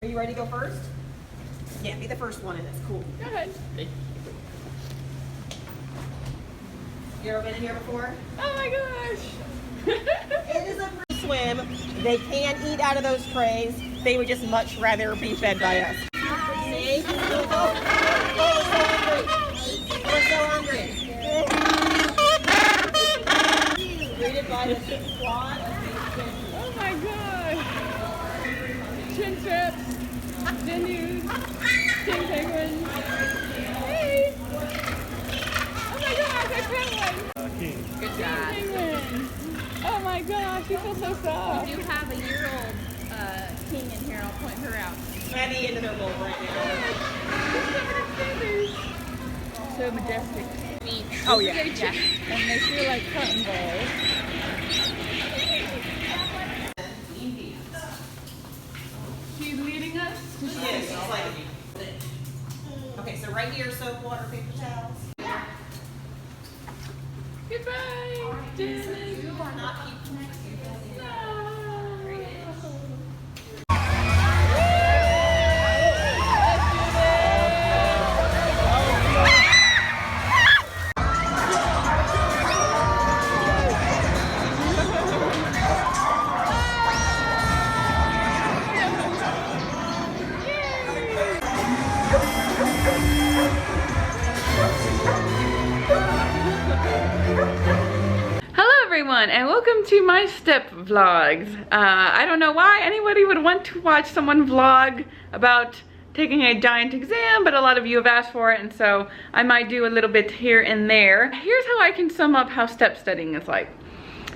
Are you ready to go first? Yeah, be the first one in this. Cool. Go ahead. You ever been in here before? Oh my gosh. It is a free swim. They can eat out of those trays. They would just much rather be fed by us. See? Oh, we're so hungry. Greeted by the squad of Oh my gosh. Chin strips, Zinus, king penguins. Hey. Oh my gosh, I found one. King. Good King job. penguin. Oh my gosh, you feel so soft. We do have a year-old king in here. I'll point her out. at the end of their bowl right now. So majestic. Oh yeah. And they feel like cotton balls. She's leading us. Yes, it's like. Okay, so right here, soap, water, paper towels. Goodbye, Dennis. You are not keeping next to you. Hello everyone and welcome to my step vlogs. I don't know why anybody would want to watch someone vlog about taking a giant exam, but a lot of you have asked for it, and so I might do a little bit here and there. Here's how I can sum up how step studying is like.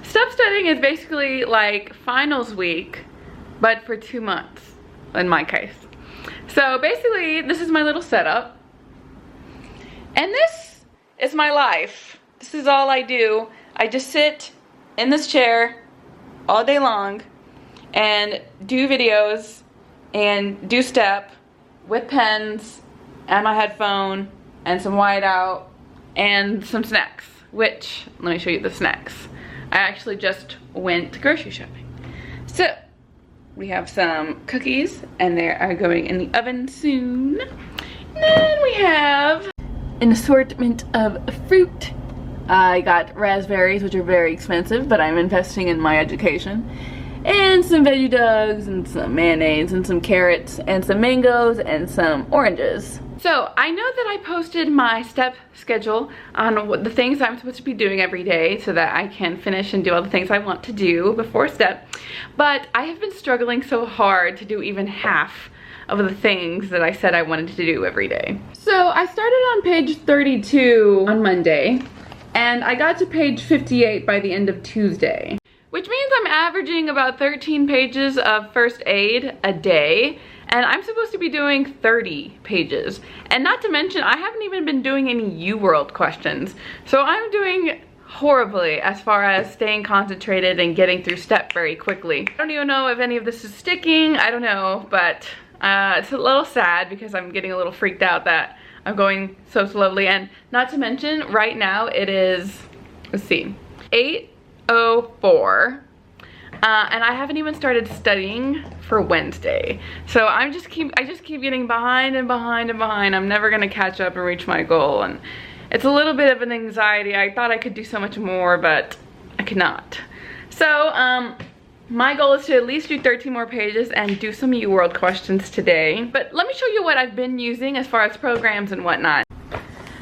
Step studying is basically like finals week, but for 2 months in my case. So basically this is my little setup, and this is my life. This is all I do. I just sit in this chair all day long and do videos and do step with pens and my headphone and some whiteout and some snacks, which, let me show you the snacks. I actually just went grocery shopping. So, we have some cookies and they are going in the oven soon. Then we have an assortment of fruit. I got raspberries, which are very expensive, but I'm investing in my education. And some veggie dogs, and some mayonnaise, and some carrots, and some mangoes, and some oranges. So, I know that I posted my step schedule on what the things I'm supposed to be doing every day so that I can finish and do all the things I want to do before step. But I have been struggling so hard to do even half of the things that I said I wanted to do every day. So, I started on page 32 on Monday. And I got to page 58 by the end of Tuesday. Which means I'm averaging about 13 pages of first aid a day. And I'm supposed to be doing 30 pages. And not to mention, I haven't even been doing any UWorld questions. So I'm doing horribly as far as staying concentrated and getting through step very quickly. I don't even know if any of this is sticking. I don't know, but it's a little sad because I'm getting a little freaked out that I'm going so slowly. And not to mention, right now it is, let's see, 8:04, and I haven't even started studying for Wednesday. So I just keep getting behind and behind and behind. I'm never gonna catch up and reach my goal, and it's a little bit of an anxiety. I thought I could do so much more, but I cannot. So my goal is to at least do 13 more pages and do some UWorld questions today. But let me show you what I've been using as far as programs and whatnot.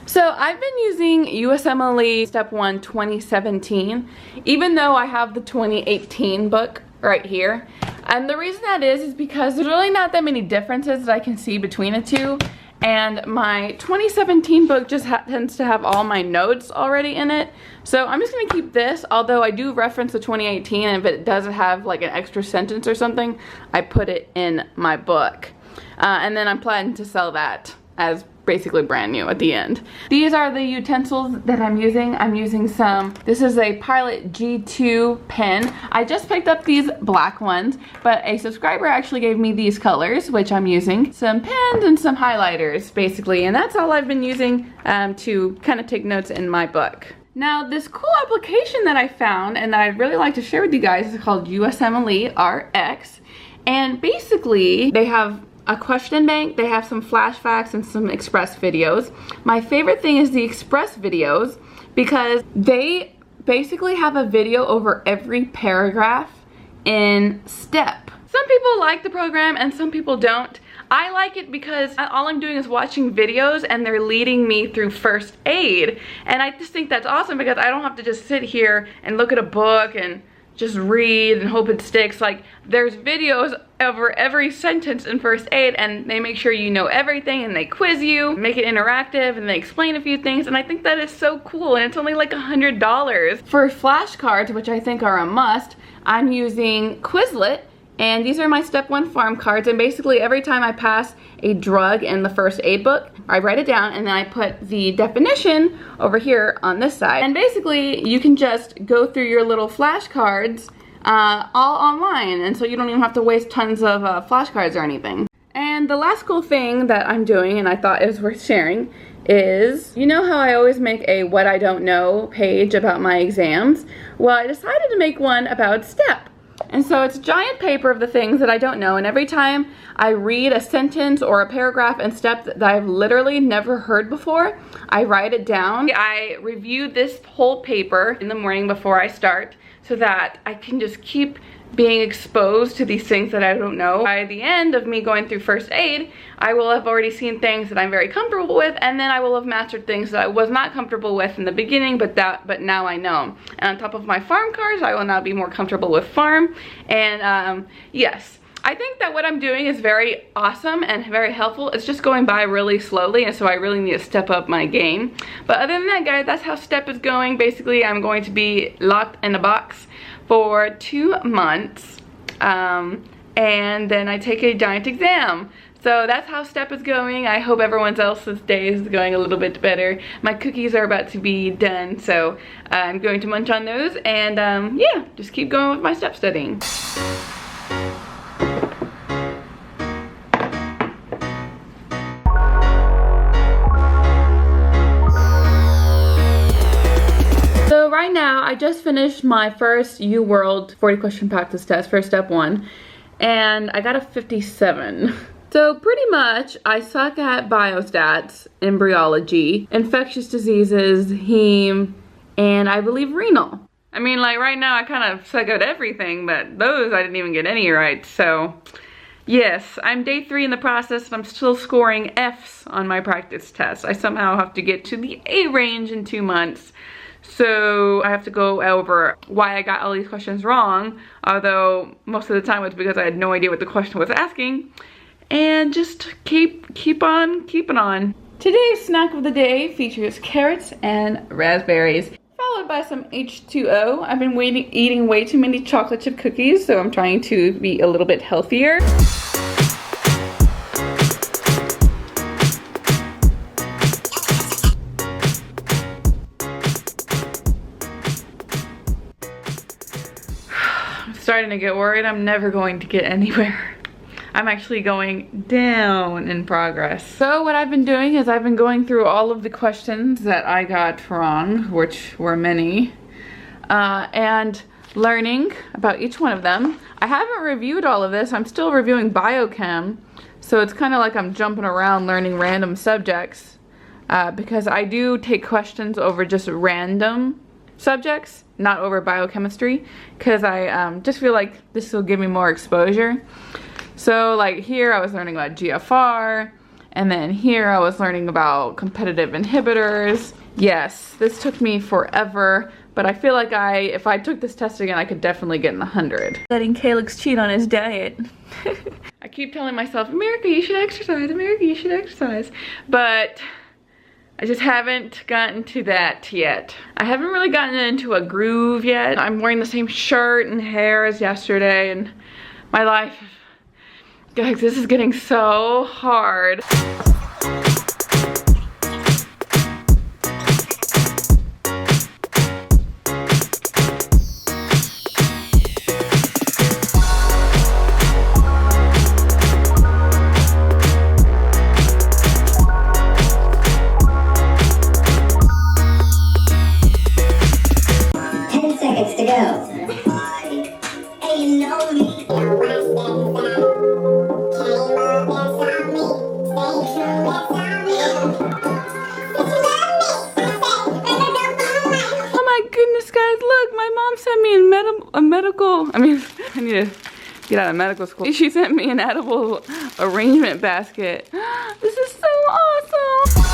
So I've been using Usmle Step 1 2017, even though I have the 2018 book right here. And the reason that is because there's really not that many differences that I can see between the two. And my 2017 book just tends to have all my notes already in it. So I'm just gonna keep this, although I do reference the 2018, and if it doesn't have like an extra sentence or something, I put it in my book. And then I'm planning to sell that as basically brand new at the end. These are the utensils that I'm using. I'm using some, this is a Pilot G2 pen. I just picked up these black ones, but a subscriber actually gave me these colors, which I'm using. Some pens and some highlighters, basically, and that's all I've been using to kind of take notes in my book. Now, this cool application that I found and that I'd really like to share with you guys is called Usmle RX. And basically, they have a question bank. They have some flash facts and some express videos. My favorite thing is the express videos because they basically have a video over every paragraph in step. Some people like the program and some people don't. I like it because all I'm doing is watching videos and they're leading me through first aid. And I just think that's awesome because I don't have to just sit here and look at a book and just read and hope it sticks. Like, there's videos over every sentence in first aid and they make sure you know everything and they quiz you, make it interactive, and they explain a few things, and I think that is so cool. And it's only like $100. For flashcards, which I think are a must, I'm using Quizlet. And these are my step 1 farm cards, and basically every time I pass a drug in the first aid book, I write it down and then I put the definition over here on this side. And basically you can just go through your little flashcards all online, and so you don't even have to waste tons of flashcards or anything. And the last cool thing that I'm doing, and I thought it was worth sharing, is, you know how I always make a what I don't know page about my exams? Well, I decided to make one about STEP. And so it's giant paper of the things that I don't know, and every time I read a sentence or a paragraph in STEP that I've literally never heard before, I write it down. I review this whole paper in the morning before I start so that I can just keep being exposed to these things that I don't know. By the end of me going through first aid, I will have already seen things that I'm very comfortable with, and then I will have mastered things that I was not comfortable with in the beginning, but now I know. And on top of my farm cards, I will now be more comfortable with farm. And yes, I think that what I'm doing is very awesome and very helpful. It's just going by really slowly, and so I really need to step up my game. But other than that, guys, that's how STEP is going. Basically, I'm going to be locked in a box for 2 months, and then I take a giant exam. So that's how STEP is going. I hope everyone else's day is going a little bit better. My cookies are about to be done, so I'm going to munch on those, and yeah, just keep going with my STEP studying. Right now, I just finished my first UWorld 40 question practice test for step 1, and I got a 57. So pretty much, I suck at biostats, embryology, infectious diseases, heme, and I believe renal. I mean, like right now I kind of suck at everything, but those I didn't even get any right, so yes, I'm day 3 in the process and I'm still scoring Fs on my practice test. I somehow have to get to the A range in 2 months. So I have to go over why I got all these questions wrong, although most of the time it's because I had no idea what the question was asking, and just keep on keeping on. Today's snack of the day features carrots and raspberries, followed by some H2O. I've been eating way too many chocolate chip cookies, so I'm trying to be a little bit healthier. Starting to get worried I'm never going to get anywhere. I'm actually going down in progress. So what I've been doing is I've been going through all of the questions that I got wrong, which were many, and learning about each one of them. I haven't reviewed all of this. I'm still reviewing biochem, so it's kind of like I'm jumping around learning random subjects, because I do take questions over just random subjects, not over biochemistry, because I just feel like this will give me more exposure. So like here I was learning about GFR, and then here I was learning about competitive inhibitors. Yes, this took me forever, but I feel like if I took this test again, I could definitely get in the 100. Letting Calix cheat on his diet. I keep telling myself, America, you should exercise, America, you should exercise, but I just haven't gotten to that yet. I haven't really gotten into a groove yet. I'm wearing the same shirt and hair as yesterday, and my life, guys, this is getting so hard. Hey, you know me. mean, I need to get out of medical school. She sent me an edible arrangement basket. This is so awesome.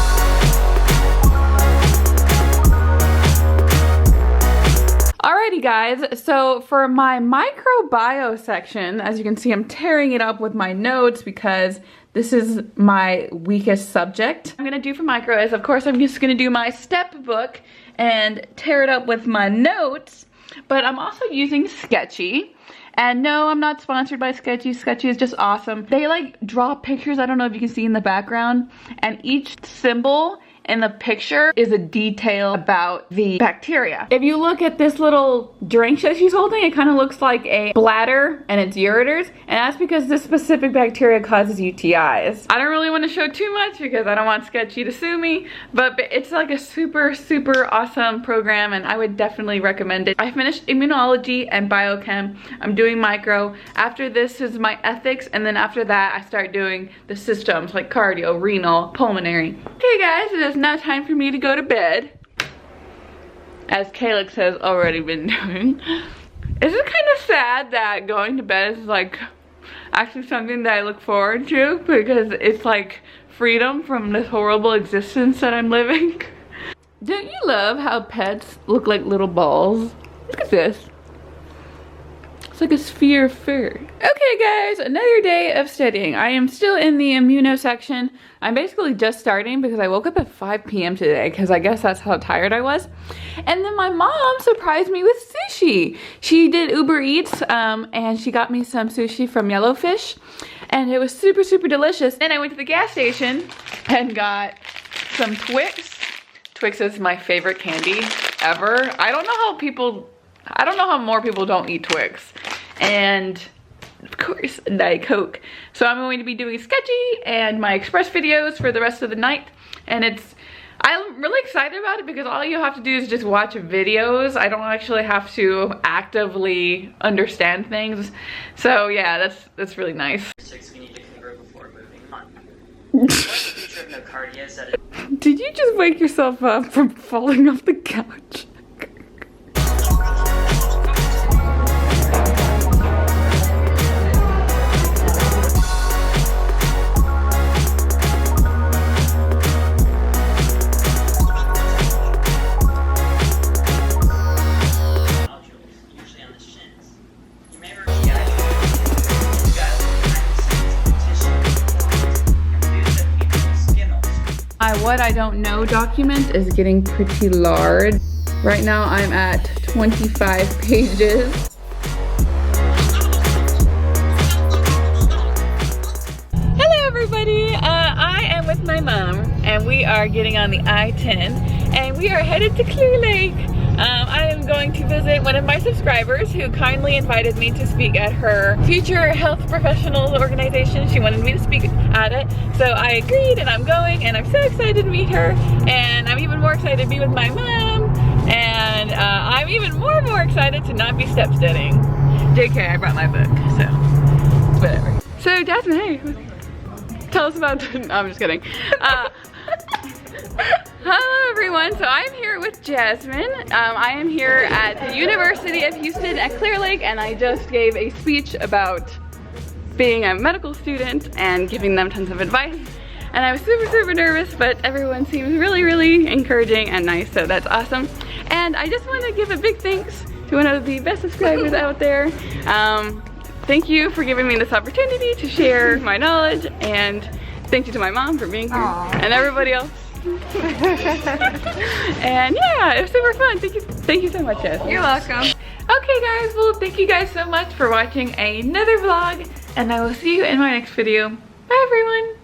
Alrighty guys, so for my microbio section, as you can see, I'm tearing it up with my notes because this is my weakest subject. What I'm gonna do for micro is, of course, I'm just gonna do my step book and tear it up with my notes, but I'm also using Sketchy. And no, I'm not sponsored by Sketchy. Sketchy is just awesome. They like draw pictures, I don't know if you can see in the background, and each symbol in the picture is a detail about the bacteria. If you look at this little drink that she's holding, it kind of looks like a bladder and it's ureters, and that's because this specific bacteria causes UTIs. I don't really want to show too much because I don't want Sketchy to sue me, but it's like a super awesome program and I would definitely recommend it. I finished immunology and biochem. I'm doing micro. After this is my ethics, and then after that I start doing the systems like cardio, renal, pulmonary. Okay guys, it is now time for me to go to bed, as Calix has already been doing. Is it kind of sad that going to bed is like actually something that I look forward to, because it's like freedom from this horrible existence that I'm living? Don't you love how pets look like little balls? Look at this. It's like a sphere of fur. Okay guys, another day of studying. I am still in the immuno section. I'm basically just starting because I woke up at 5 p.m. today because I guess that's how tired I was. And then my mom surprised me with sushi. She did Uber Eats and she got me some sushi from Yellowfish and it was super delicious. Then I went to the gas station and got some Twix. Twix is my favorite candy ever. I don't know how more people don't eat Twix. And of course, Diet Coke. So I'm going to be doing Sketchy and my Express videos for the rest of the night. And I'm really excited about it because all you have to do is just watch videos. I don't actually have to actively understand things. So yeah, that's really nice. We need to convert before moving on. What's the future of nocardia is that Did you just wake yourself up from falling off the couch? My what I don't know document is getting pretty large. Right now I'm at 25 pages. Hello everybody, I am with my mom and we are getting on the I-10 and we are headed to Clear Lake. I am going to visit one of my subscribers who kindly invited me to speak at her future health professionals organization. She wanted me to speak at it, so I agreed and I'm going and I'm so excited to meet her, and I'm even more excited to be with my mom, and I'm even more excited to not be step-sitting. JK, I brought my book, so whatever. So Jasmine, hey, tell us about, no, I'm just kidding. Hello everyone, so I'm here with Jasmine. I am here at the University of Houston at Clear Lake, and I just gave a speech about being a medical student and giving them tons of advice. And I was super nervous, but everyone seems really encouraging and nice, so that's awesome. And I just want to give a big thanks to one of the best subscribers out there. Thank you for giving me this opportunity to share my knowledge, and thank you to my mom for being here. Aww. And everybody else. And yeah, it was super fun. Thank you so much, Jess. You're welcome. Okay guys, well thank you guys so much for watching another vlog, and I will see you in my next video. Bye everyone.